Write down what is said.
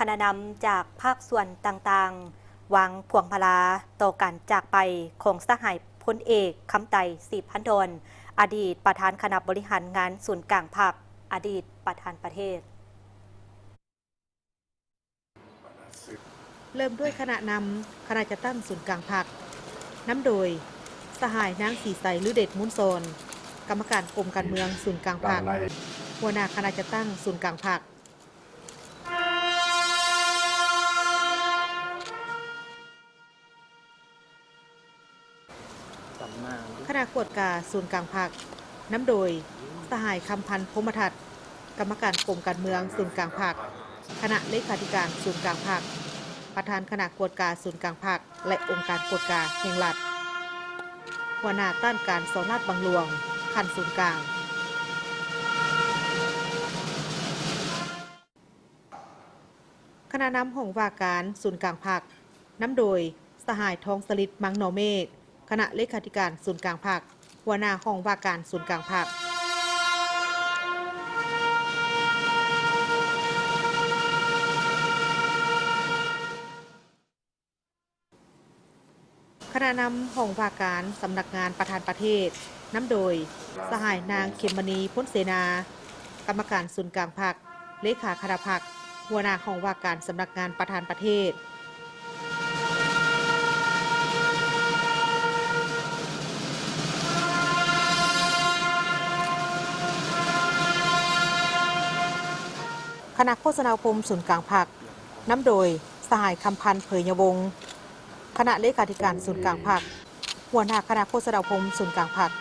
คณะนำจากภาคส่วนต่างๆวางพวงพลาต่อการจากไปของสหายพลเอกคำไตศรีพันดลอดีตประธานคณะบริหารงานศูนย์กลางภาคอดีตประธานประเทศเริ่มด้วยคณะนำคณะจัดตั้งศูนย์กลางพรรคน้ำโดยสหายนางสีใสหรือเดชมุนโซนกรรมการกรมการเมืองศูนย์กลางพรรคหัวหน้าคณะจัดตั้งศูนย์กลางพรรคคณะกวดกาศูนย์กลางพรรคน้ำโดยสหายคำพันธ์พมทัศน์กรรมการกรมการเมืองศูนย์กลางพรรคคณะเลขาธิการศูนย์กลางพรรคประธานคณะกวดกาศูนย์กลางพรรคและองค์การกวดกาแห่งรัฐหัวหน้าต้านการสอนราชบังหลวงขันศูนย์กลางคณะนำของว่าการศูนย์กลางพรรคน้ำโดยสหายทองสลิดมังนอเมฆคณะเลขาธิการศูนย์กลางพรรคหัวหน้าห้องว่าการศูนย์กลางพรรคคณะนำห้องว่าการสำนักงานประธานประเทศน้ำโดยสหายนางเขมมณีพ้นเสนากรรมการศูนย์กลางพรรคเลขาคณะพรรคหัวหน้าห้องว่าการสำนักงานประธานประเทศคณะโฆษณาคมศูนย์กลางพรรคน้ำโดยสหายคำพันธ์เผยยวงศ์คณะเลขาธิการศูนย์กลางพรรคหัวหน้าคณะโฆษณาคมศูนย์กลางพรรค